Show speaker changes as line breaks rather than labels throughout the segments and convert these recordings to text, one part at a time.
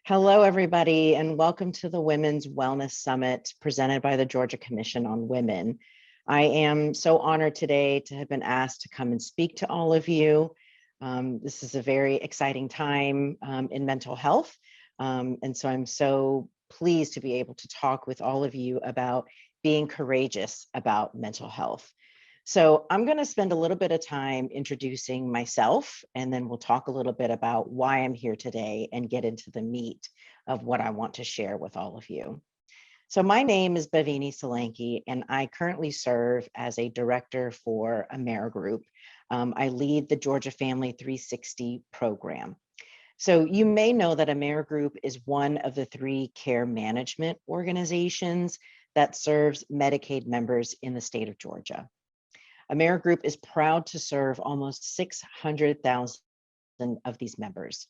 Hello, everybody, and welcome to the Women's Wellness Summit presented by the Georgia Commission on Women. I am so honored today to have been asked to come and speak to all of you. This is a very exciting time in mental health, and so I'm so pleased to be able to talk with all of you about being courageous about mental health. So I'm going to spend a little bit of time introducing myself, and then we'll talk a little bit about why I'm here today and get into the meat of what I want to share with all of you. So my name is Bhavini Solanki, and I currently serve as a director for Amerigroup. I lead the Georgia Family 360 program. So you may know that Amerigroup is one of the 3 care management organizations that serves Medicaid members in the state of Georgia. Amerigroup is proud to serve almost 600,000 of these members.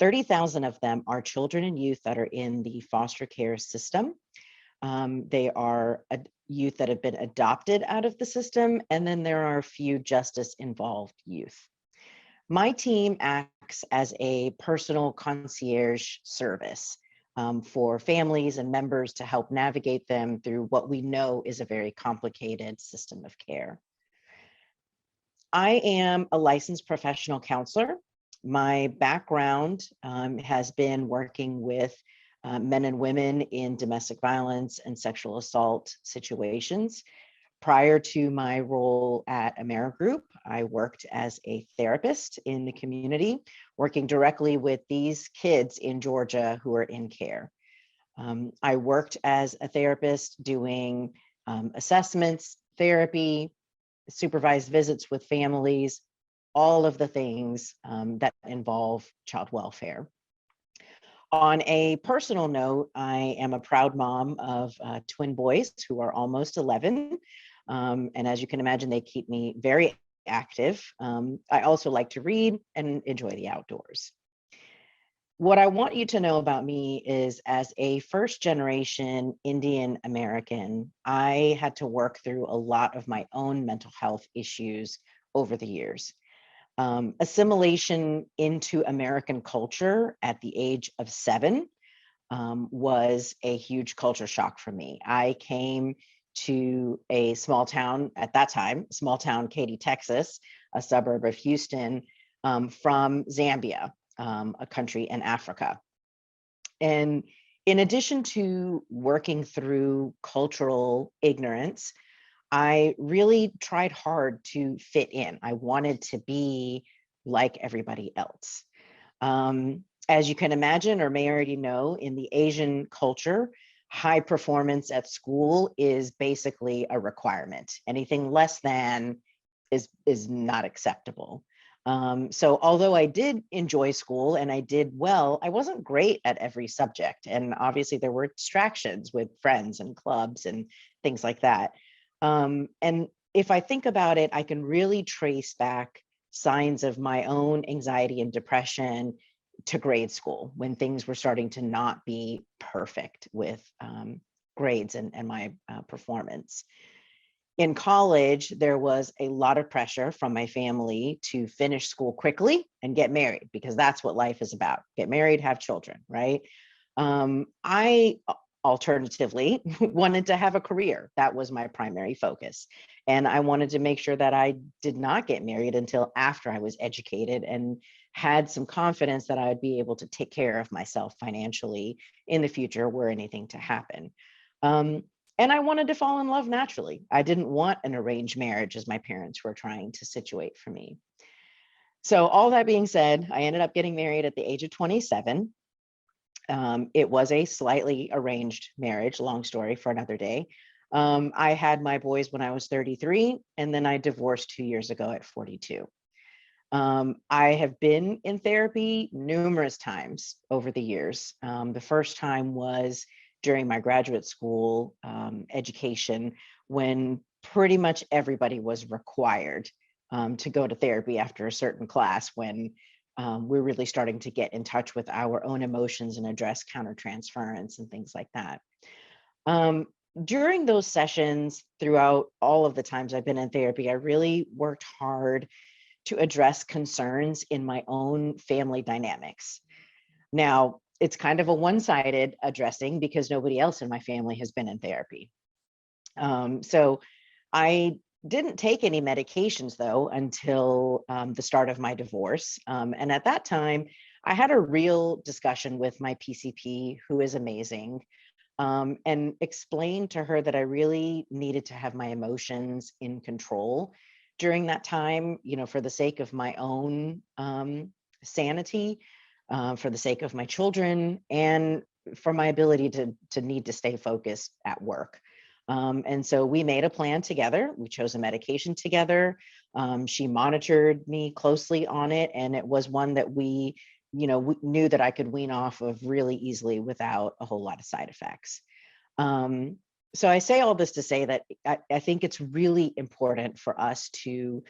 30,000 of them are children and youth that are in the foster care system. They are youth that have been adopted out of the system, and then there are a few justice-involved youth. My team acts as a personal concierge service for families and members to help navigate them through what we know is a very complicated system of care. I am a licensed professional counselor. My background has been working with men and women in domestic violence and sexual assault situations. Prior to my role at Amerigroup, I worked as a therapist in the community, working directly with these kids in Georgia who are in care. I worked as a therapist doing assessments, therapy, supervised visits with families, all of the things that involve child welfare. On a personal note, I am a proud mom of twin boys who are almost 11. And as you can imagine, they keep me very active. I also like to read and enjoy the outdoors. What I want you to know about me is, as a first generation Indian American, I had to work through a lot of my own mental health issues over the years. Assimilation into American culture at the age of 7 was a huge culture shock for me. I came to a small town at that time, small town Katy, Texas, a suburb of Houston, from Zambia, a country in Africa. And in addition to working through cultural ignorance, I really tried hard to fit in. I wanted to be like everybody else. As you can imagine, or may already know, in the Asian culture, high performance at school is basically a requirement. Anything less than is not acceptable. So although I did enjoy school and I did well, I wasn't great at every subject. And obviously there were distractions with friends and clubs and things like that. And if I think about it, I can really trace back signs of my own anxiety and depression to grade school, when things were starting to not be perfect with grades and my performance. In college, there was a lot of pressure from my family to finish school quickly and get married, because that's what life is about. Get married, have children, right? I alternatively wanted to have a career. That was my primary focus. And I wanted to make sure that I did not get married until after I was educated and had some confidence that I would be able to take care of myself financially in the future were anything to happen. And I wanted to fall in love naturally. I didn't want an arranged marriage as my parents were trying to situate for me. So all that being said, I ended up getting married at the age of 27. It was a slightly arranged marriage, long story for another day. I had my boys when I was 33, and then I divorced 2 years ago at 42. I have been in therapy numerous times over the years. The first time was during my graduate school education, when pretty much everybody was required to go to therapy after a certain class, when we're really starting to get in touch with our own emotions and address countertransference and things like that. During those sessions, throughout all of the times I've been in therapy, I really worked hard to address concerns in my own family dynamics. Now, it's kind of a one-sided addressing because nobody else in my family has been in therapy. So I didn't take any medications though until the start of my divorce. And at that time, I had a real discussion with my PCP, who is amazing, and explained to her that I really needed to have my emotions in control during that time, for the sake of my own sanity, for the sake of my children, and for my ability to need to stay focused at work. And so we made a plan together. We chose a medication together. She monitored me closely on it, and it was one that we knew that I could wean off of really easily without a whole lot of side effects. So I say all this to say that I think it's really important for us to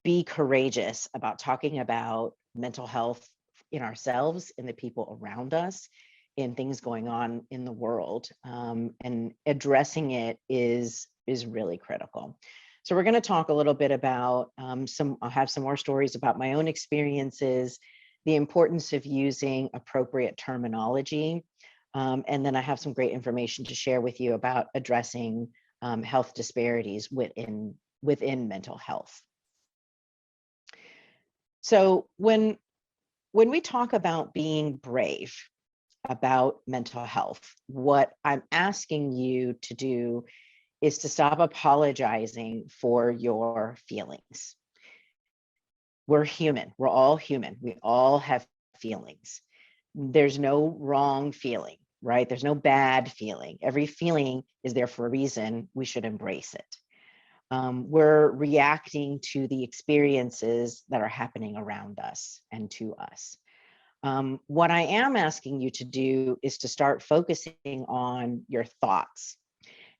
be courageous about talking about mental health in ourselves, in the people around us, in things going on in the world, and addressing it is really critical. So we're going to talk a little bit about I'll have some more stories about my own experiences, the importance of using appropriate terminology, and then I have some great information to share with you about addressing health disparities within mental health. So when we talk about being brave about mental health, what I'm asking you to do is to stop apologizing for your feelings. We're human. We're all human. We all have feelings. There's no wrong feeling, right? There's no bad feeling. Every feeling is there for a reason. We should embrace it. We're reacting to the experiences that are happening around us and to us. What I am asking you to do is to start focusing on your thoughts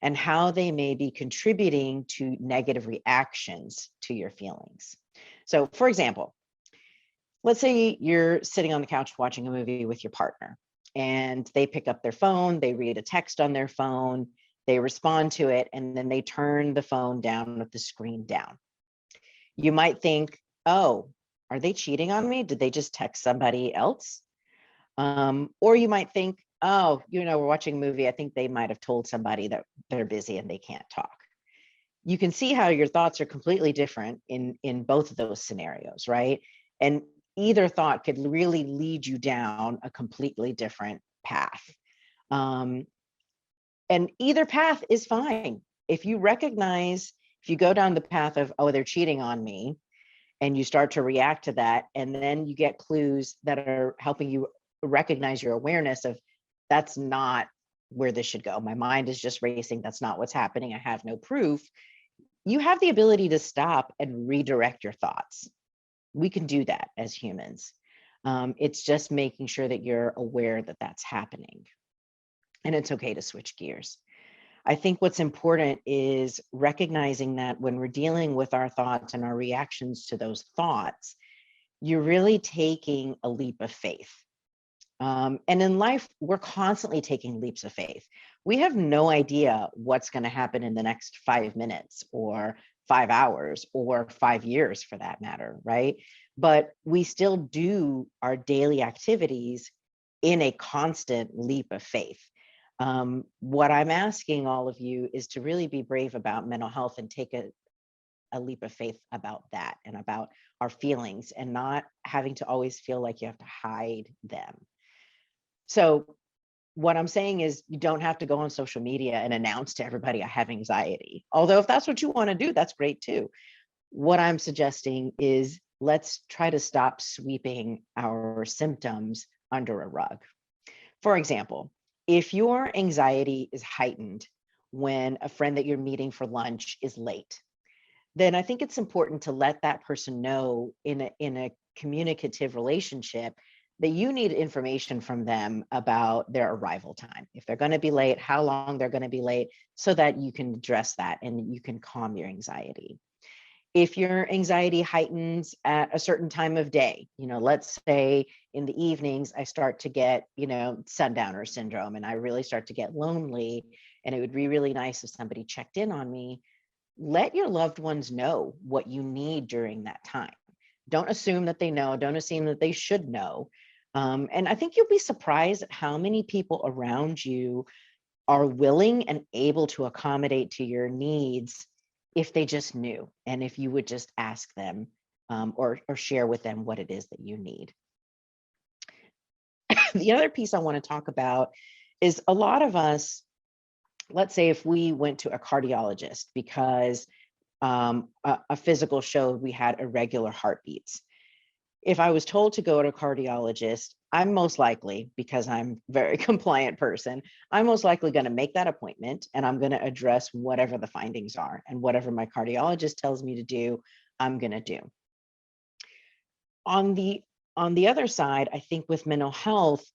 and how they may be contributing to negative reactions to your feelings. So, for example, let's say you're sitting on the couch watching a movie with your partner, and they pick up their phone, they read a text on their phone, they respond to it, and then they turn the phone down with the screen down. You might think, oh, are they cheating on me? Did they just text somebody else? Or you might think, oh, we're watching a movie. I think they might have told somebody that they're busy and they can't talk. You can see how your thoughts are completely different in both of those scenarios, right? And either thought could really lead you down a completely different path. And either path is fine. If you go down the path of, oh, they're cheating on me, and you start to react to that, and then you get clues that are helping you recognize your awareness of, that's not where this should go. My mind is just racing. That's not what's happening. I have no proof. You have the ability to stop and redirect your thoughts. We can do that as humans. It's just making sure that you're aware that that's happening. And it's okay to switch gears. I think what's important is recognizing that when we're dealing with our thoughts and our reactions to those thoughts, you're really taking a leap of faith. And in life, we're constantly taking leaps of faith. We have no idea what's going to happen in the next 5 minutes or 5 hours or 5 years for that matter, right? But we still do our daily activities in a constant leap of faith. What I'm asking all of you is to really be brave about mental health and take a leap of faith about that and about our feelings, and not having to always feel like you have to hide them. So what I'm saying is, you don't have to go on social media and announce to everybody I have anxiety. Although if that's what you want to do, that's great too. What I'm suggesting is, let's try to stop sweeping our symptoms under a rug. For example, if your anxiety is heightened when a friend that you're meeting for lunch is late, then I think it's important to let that person know in a communicative relationship that you need information from them about their arrival time. If they're going to be late, how long they're going to be late, so that you can address that and you can calm your anxiety. If your anxiety heightens at a certain time of day, let's say in the evenings, I start to get, sundowner syndrome, and I really start to get lonely, and it would be really nice if somebody checked in on me. Let your loved ones know what you need during that time. Don't assume that they know. Don't assume that they should know. And I think you'll be surprised at how many people around you are willing and able to accommodate to your needs if they just knew, and if you would just ask them, or share with them what it is that you need. The other piece I want to talk about is a lot of us, let's say if we went to a cardiologist because a physical showed we had irregular heartbeats. If I was told to go to a cardiologist, I'm most likely, because I'm a very compliant person, I'm most likely going to make that appointment, and I'm going to address whatever the findings are, and whatever my cardiologist tells me to do, I'm going to do. On the other side, I think with mental health,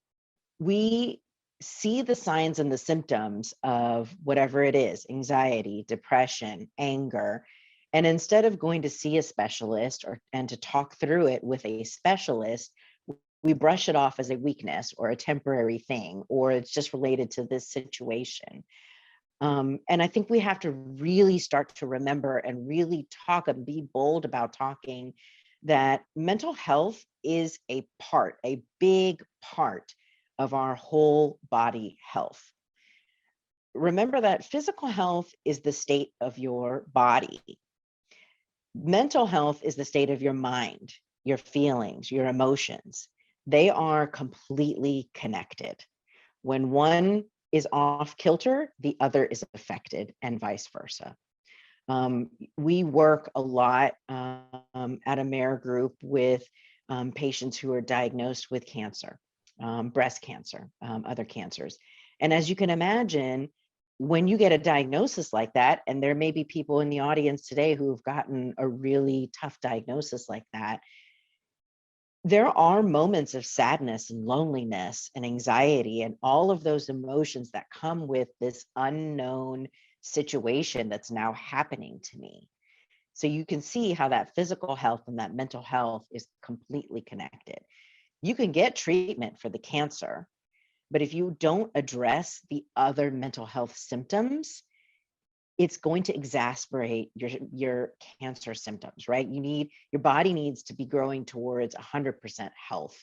we see the signs and the symptoms of whatever it is, anxiety, depression, anger. And instead of going to see a specialist and to talk through it with a specialist, we brush it off as a weakness or a temporary thing, or it's just related to this situation. And I think we have to really start to remember and really talk and be bold about talking that mental health is a big part of our whole body health. Remember that physical health is the state of your body. Mental health is the state of your mind, your feelings, your emotions. They are completely connected. When one is off kilter, the other is affected, and vice versa. We work a lot at Amerigroup with patients who are diagnosed with cancer, breast cancer, other cancers. And as you can imagine, when you get a diagnosis like that, and there may be people in the audience today who have gotten a really tough diagnosis like that, there are moments of sadness and loneliness and anxiety and all of those emotions that come with this unknown situation that's now happening to me. So you can see how that physical health and that mental health is completely connected. You can get treatment for the cancer, but if you don't address the other mental health symptoms, it's going to exacerbate your cancer symptoms, right? Your body needs to be growing towards 100% health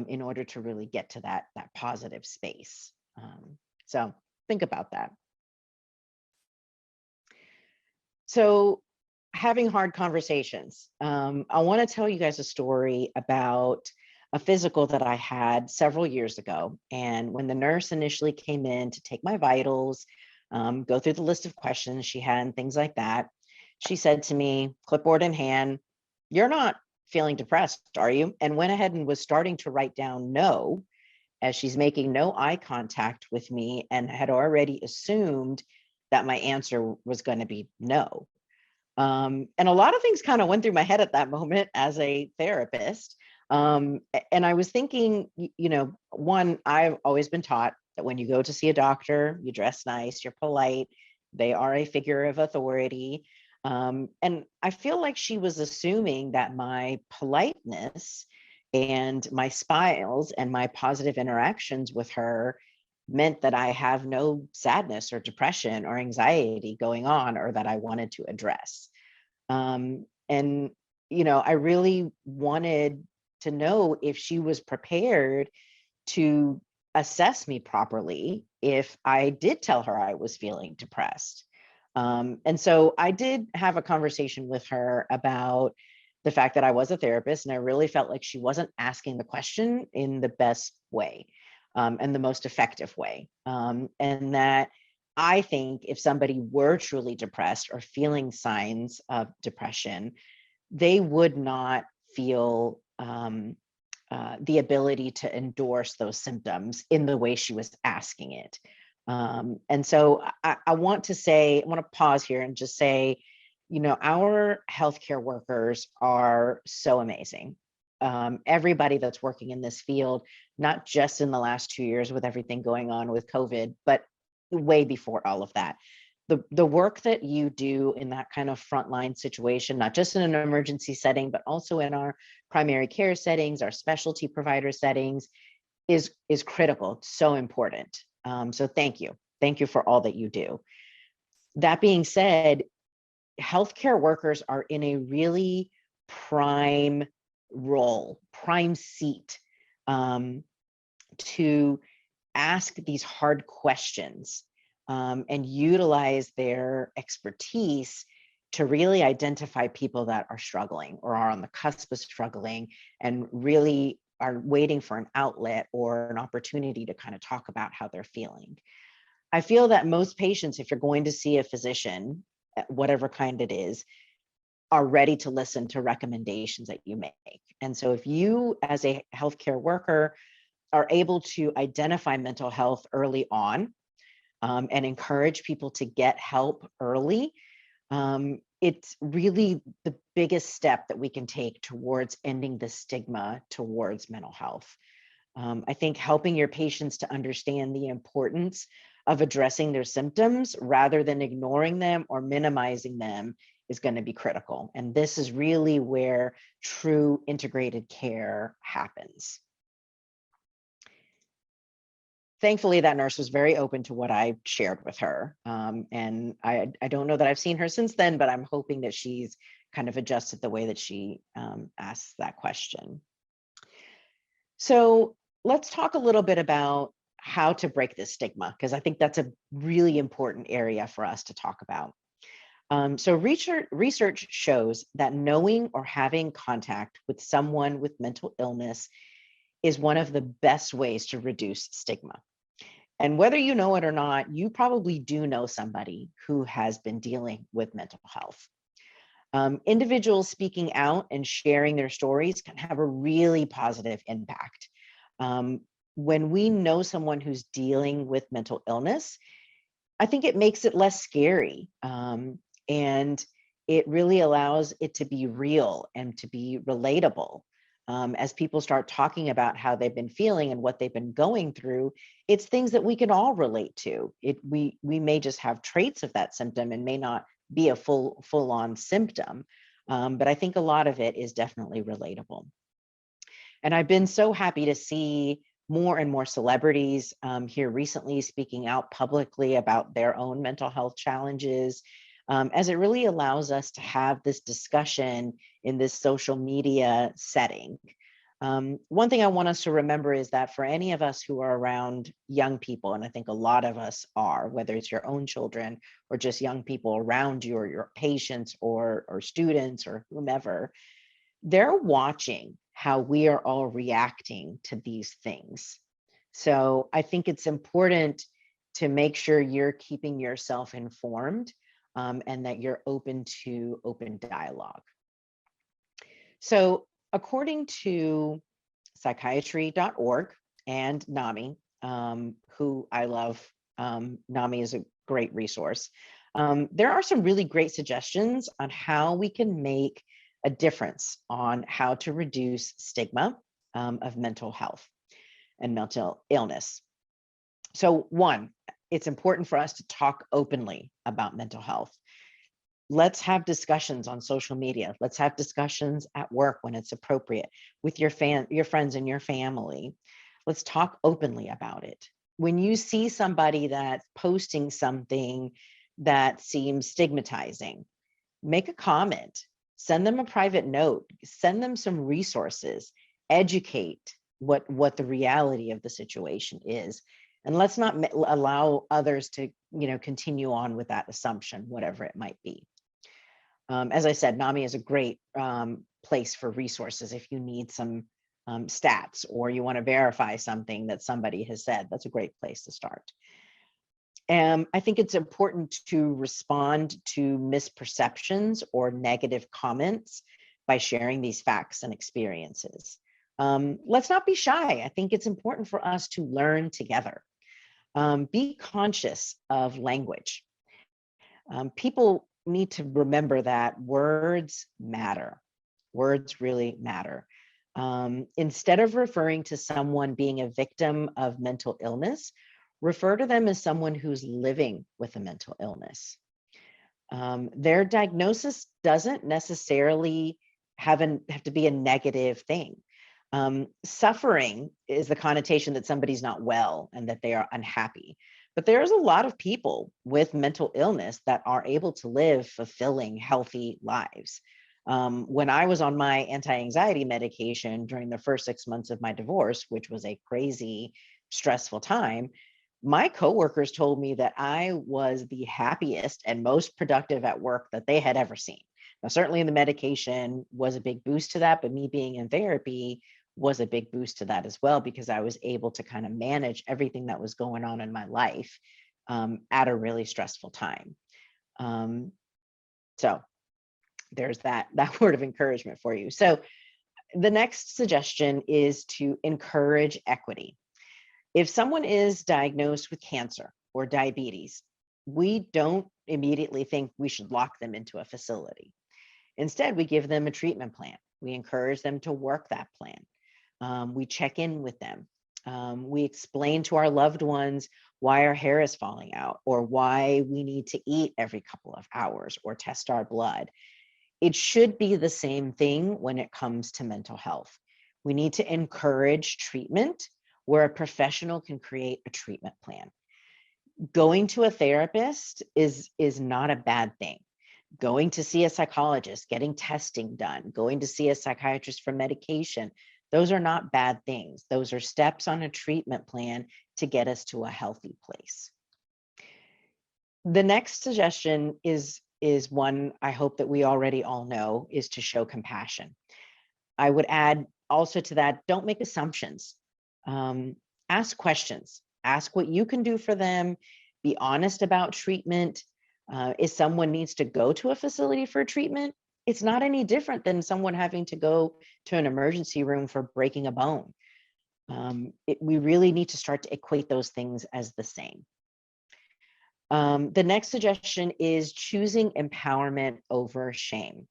in order to really get to that positive space. So think about that. So having hard conversations. I want to tell you guys a story about a physical that I had several years ago. And when the nurse initially came in to take my vitals, go through the list of questions she had and things like that, she said to me, clipboard in hand, "You're not feeling depressed, are you?" And went ahead and was starting to write down no, as she's making no eye contact with me, and had already assumed that my answer was going to be no. And a lot of things kind of went through my head at that moment as a therapist. And I was thinking, one, I've always been taught that when you go to see a doctor, you dress nice, you're polite, they are a figure of authority. And I feel like she was assuming that my politeness and my smiles and my positive interactions with her meant that I have no sadness or depression or anxiety going on, or that I wanted to address. And, I really wanted to know if she was prepared to assess me properly if I did tell her I was feeling depressed. And so I did have a conversation with her about the fact that I was a therapist, and I really felt like she wasn't asking the question in the best way, and the most effective way. And that I think if somebody were truly depressed or feeling signs of depression, they would not feel the ability to endorse those symptoms in the way she was asking it. And so I want to pause here and just say, our healthcare workers are so amazing. Everybody that's working in this field, not just in the last 2 years with everything going on with COVID, but way before all of that. The work that you do in that kind of frontline situation, not just in an emergency setting, but also in our primary care settings, our specialty provider settings, is critical. It's so important. So thank you. Thank you for all that you do. That being said, healthcare workers are in a really prime role, prime seat to ask these hard questions and utilize their expertise to really identify people that are struggling or are on the cusp of struggling and really are waiting for an outlet or an opportunity to kind of talk about how they're feeling. I feel that most patients, if you're going to see a physician, whatever kind it is, are ready to listen to recommendations that you make. And so if you as a healthcare worker are able to identify mental health early on and encourage people to get help early, it's really the biggest step that we can take towards ending the stigma towards mental health. I think helping your patients to understand the importance of addressing their symptoms rather than ignoring them or minimizing them is going to be critical. And this is really where true integrated care happens. Thankfully, that nurse was very open to what I shared with her. And I don't know that I've seen her since then, but I'm hoping that she's kind of adjusted the way that she asks that question. So let's talk a little bit about how to break this stigma, because I think that's a really important area for us to talk about. So research shows that knowing or having contact with someone with mental illness is one of the best ways to reduce stigma. And whether you know it or not, you probably do know somebody who has been dealing with mental health. Individuals speaking out and sharing their stories can have a really positive impact. When we know someone who's dealing with mental illness, I think it makes it less scary. And it really allows it to be real and to be relatable. As people start talking about how they've been feeling and what they've been going through, it's things that we can all relate to. We may just have traits of that symptom and may not be a full-on symptom, but I think a lot of it is definitely relatable. And I've been so happy to see more and more celebrities here recently speaking out publicly about their own mental health challenges, as it really allows us to have this discussion in this social media setting. One thing I want us to remember is that for any of us who are around young people, and I think a lot of us are, whether it's your own children or just young people around you or your patients or students or whomever, they're watching how we are all reacting to these things. So I think it's important to make sure you're keeping yourself informed and that you're open to open dialogue. So according to psychiatry.org and NAMI, who I love, NAMI is a great resource. There are some really great suggestions on how we can make a difference on how to reduce stigma of mental health and mental illness. So one, it's important for us to talk openly about mental health. Let's have discussions on social media. Let's have discussions at work when it's appropriate with your friends and your family. Let's talk openly about it. When you see somebody that's posting something that seems stigmatizing, make a comment, send them a private note, send them some resources, educate what the reality of the situation is. And let's not allow others to, continue on with that assumption, whatever it might be. As I said, NAMI is a great place for resources if you need some stats or you want to verify something that somebody has said. That's a great place to start. I think it's important to respond to misperceptions or negative comments by sharing these facts and experiences. Let's not be shy. I think it's important for us to learn together. Be conscious of language. People need to remember that words matter. Words really matter. Instead of referring to someone being a victim of mental illness, refer to them as someone who's living with a mental illness. Their diagnosis doesn't necessarily have to be a negative thing. Suffering is the connotation that somebody's not well and that they are unhappy. But there's a lot of people with mental illness that are able to live fulfilling, healthy lives. When I was on my anti-anxiety medication during the first 6 months of my divorce, which was a crazy, stressful time, my coworkers told me that I was the happiest and most productive at work that they had ever seen. Now, certainly the medication was a big boost to that, but me being in therapy was a big boost to that as well, because I was able to kind of manage everything that was going on in my life at a really stressful time. So there's that word of encouragement for you. So the next suggestion is to encourage equity. If someone is diagnosed with cancer or diabetes, we don't immediately think we should lock them into a facility. Instead, we give them a treatment plan. We encourage them to work that plan. We check in with them. We explain to our loved ones why our hair is falling out, or why we need to eat every couple of hours or test our blood. It should be the same thing when it comes to mental health. We need to encourage treatment where a professional can create a treatment plan. Going to a therapist is not a bad thing. Going to see a psychologist, getting testing done, going to see a psychiatrist for medication, those are not bad things. Those are steps on a treatment plan to get us to a healthy place. The next suggestion is one I hope that we already all know, is to show compassion. I would add also to that, don't make assumptions. Ask questions. Ask what you can do for them. Be honest about treatment. If someone needs to go to a facility for treatment, it's not any different than someone having to go to an emergency room for breaking a bone. We really need to start to equate those things as the same. The next suggestion is choosing empowerment over shame.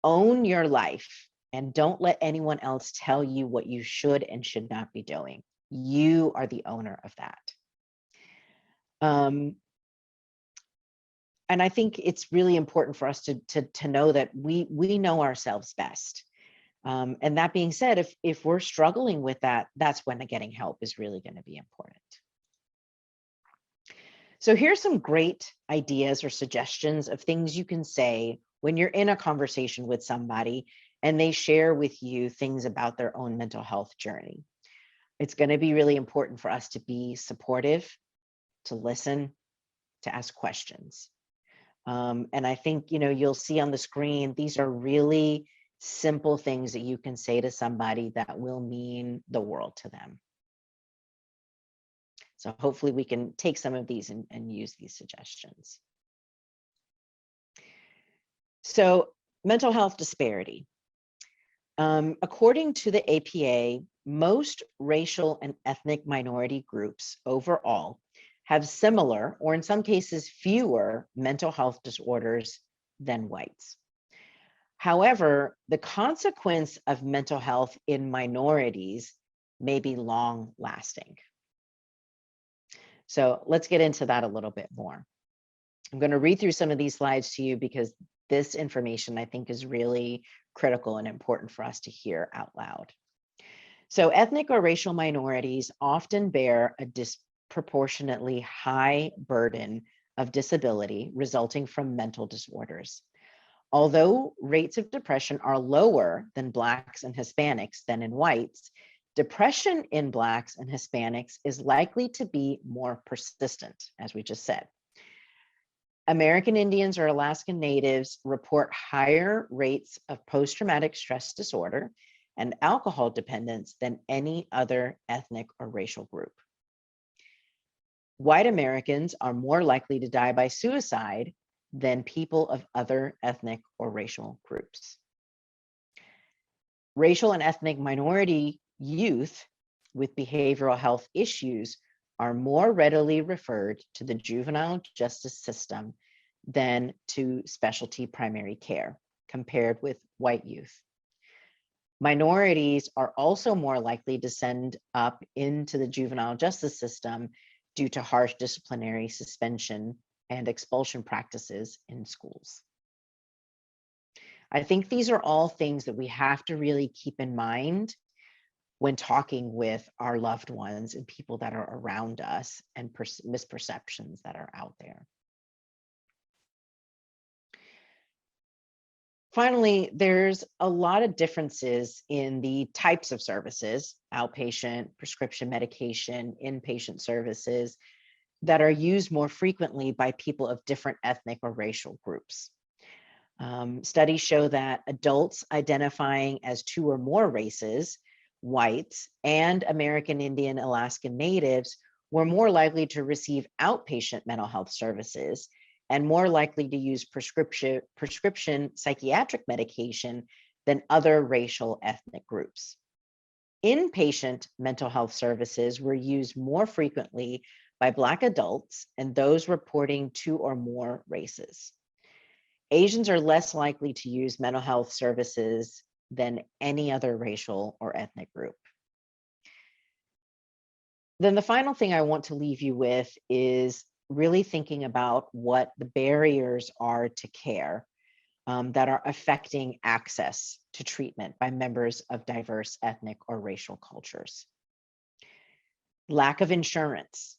Own your life and don't let anyone else tell you what you should and should not be doing. You are the owner of that. And I think it's really important for us to know that we know ourselves best. And that being said, if we're struggling with that, that's when getting help is really going to be important. So here's some great ideas or suggestions of things you can say when you're in a conversation with somebody and they share with you things about their own mental health journey. It's going to be really important for us to be supportive, to listen, to ask questions. And I think, you'll see on the screen, these are really simple things that you can say to somebody that will mean the world to them. So hopefully we can take some of these and use these suggestions. So mental health disparity. According to the APA, most racial and ethnic minority groups overall have similar, or in some cases fewer, mental health disorders than whites. However, the consequence of mental health in minorities may be long lasting. So let's get into that a little bit more. I'm going to read through some of these slides to you because this information I think is really critical and important for us to hear out loud. So ethnic or racial minorities often bear a disproportionately high burden of disability resulting from mental disorders. Although rates of depression are lower than Blacks and Hispanics than in whites, depression in Blacks and Hispanics is likely to be more persistent, as we just said. American Indians or Alaskan Natives report higher rates of post-traumatic stress disorder and alcohol dependence than any other ethnic or racial group. White Americans are more likely to die by suicide than people of other ethnic or racial groups. Racial and ethnic minority youth with behavioral health issues are more readily referred to the juvenile justice system than to specialty primary care compared with white youth. Minorities are also more likely to send up into the juvenile justice system due to harsh disciplinary suspension and expulsion practices in schools. I think these are all things that we have to really keep in mind when talking with our loved ones and people that are around us and misperceptions that are out there. Finally, there's a lot of differences in the types of services, outpatient, prescription medication, inpatient services, that are used more frequently by people of different ethnic or racial groups. Studies show that adults identifying as two or more races, whites and American Indian Alaskan Natives, were more likely to receive outpatient mental health services and more likely to use prescription psychiatric medication than other racial ethnic groups. Inpatient mental health services were used more frequently by Black adults and those reporting two or more races. Asians are less likely to use mental health services than any other racial or ethnic group. Then the final thing I want to leave you with is really thinking about what the barriers are to care that are affecting access to treatment by members of diverse ethnic or racial cultures. Lack of insurance,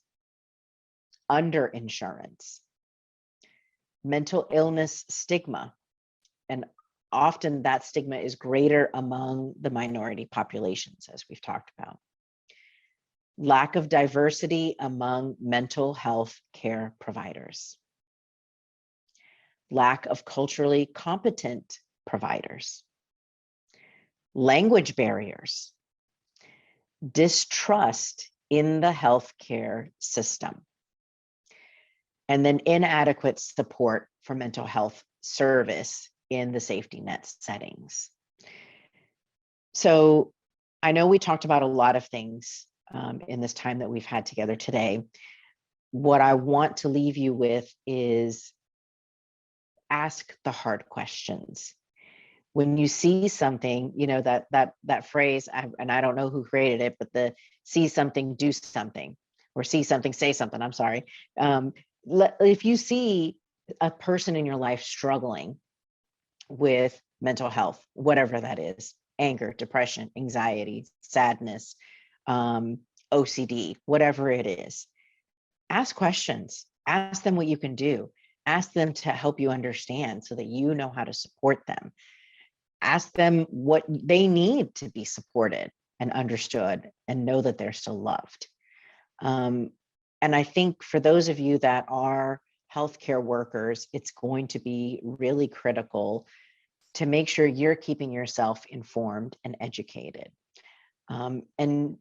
underinsurance, mental illness stigma, and often that stigma is greater among the minority populations, as we've talked about. Lack of diversity among mental health care providers. Lack of culturally competent providers. Language barriers. Distrust in the healthcare system. And then inadequate support for mental health service in the safety net settings. So I know we talked about a lot of things in this time that we've had together today. What I want to leave you with is ask the hard questions. When you see something, you know, that phrase, and I don't know who created it, but the see something, do something, or see something, say something, I'm sorry. If you see a person in your life struggling with mental health, whatever that is, anger, depression, anxiety, sadness, OCD, whatever it is, ask questions, ask them what you can do, ask them to help you understand so that you know how to support them. Ask them what they need to be supported and understood and know that they're still loved. And I think for those of you that are healthcare workers, it's going to be really critical to make sure you're keeping yourself informed and educated. And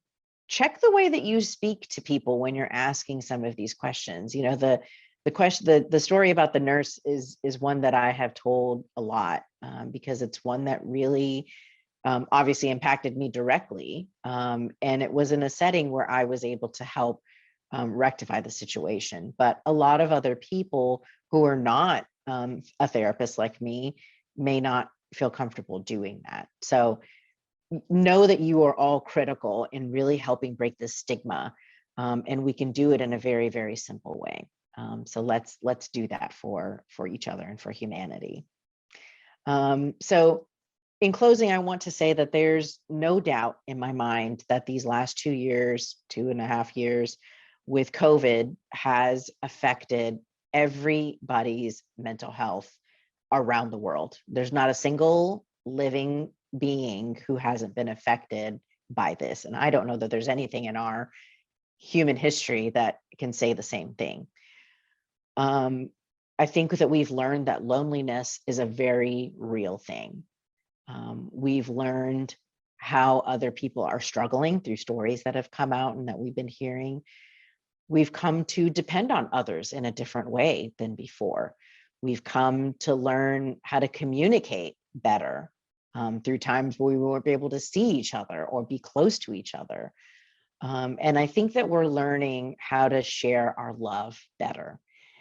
check the way that you speak to people when you're asking some of these questions. You know, the story about the nurse is one that I have told a lot because it's one that really obviously impacted me directly. And it was in a setting where I was able to help rectify the situation. But a lot of other people who are not a therapist like me may not feel comfortable doing that. So know that you are all critical in really helping break this stigma. And we can do it in a very, very simple way. So let's do that for each other and for humanity. So in closing, I want to say that there's no doubt in my mind that these last 2 years, 2.5 years with COVID has affected everybody's mental health around the world. There's not a single living being who hasn't been affected by this. And I don't know that there's anything in our human history that can say the same thing. I think that we've learned that loneliness is a very real thing. We've learned how other people are struggling through stories that have come out and that we've been hearing. We've come to depend on others in a different way than before. We've come to learn how to communicate better through times where we weren't able to see each other or be close to each other. And I think that we're learning how to share our love better.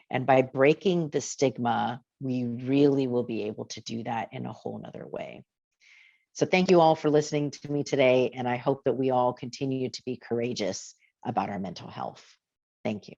And by breaking the stigma, we really will be able to do that in a whole nother way. So thank you all for listening to me today. And I hope that we all continue to be courageous about our mental health. Thank you.